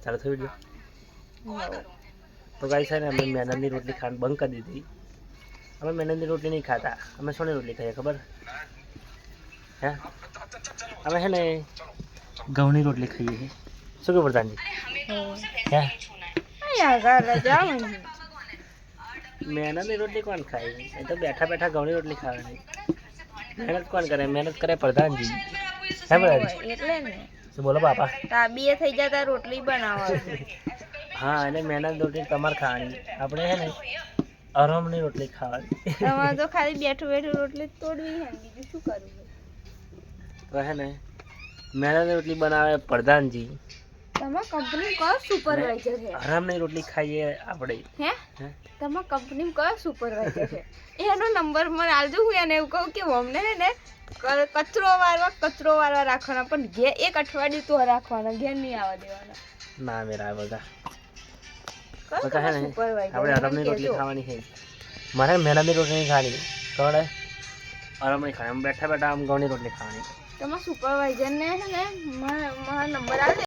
ચાલો થઈ ગયો તો ગાઈસ છે ને અમે મહેનતની રોટલી ખાવાનું બંધ કરી દીધી અમે મહેનતની રોટલી નહીં ખાતા અમે સોની રોટલી ખાઈએ ખબર હે અમે છે ને ઘઉંની રોટલી ખાઈએ છીએ શું કે પ્રધાનજી હે મહેનતની રોટલી કોણ ખાય એ તો બેઠા બેઠા ઘઉંની રોટલી ખાવાની મહેનત કોણ કરે મહેનત કરે પ્રધાનજી હે પ્રધાનજી એટલે ને શું બોલો પાપા તાબીએ થઈ જતા રોટલી બનાવવા હા અને મહેનત રોટલી તમારે ખાવાની આપણે છે ને આરામની રોટલી ખાવાની તમારે તો ખાલી બેઠું બેઠું રોટલી તોડવી છે બીજું શું કરવું તો છે ને મહેનતની રોટલી બનાવે પ્રધાનજી તમારા કંપની કયો સુપરવાઇઝર છે આરામની રોટલી ખાઈએ આપણે હે તમારા કંપની કયો સુપરવાઇઝર છે એનો નંબર મને આલજો હું એને એવું કહું કે અમને હે ને કચરો વારવા રાખવાના પણ ઘેર એક અઠવાડિયું તો રાખવાના ઘેર નહીં આવવા દેવાના ના મેરા બધા કયો બધા છે ને સુપરવાઇઝર આપણે આરામની રોટલી ખાવાની છે મારે મહેનતની રોટલી નહીં ખાવાની ખબર આરામની ખાવાની આમ બેઠા બેઠા આમ ઘઉંની રોટલી ખાવાની તમારા સુપરવાઇઝર ને હે ને મારા નંબર આલજો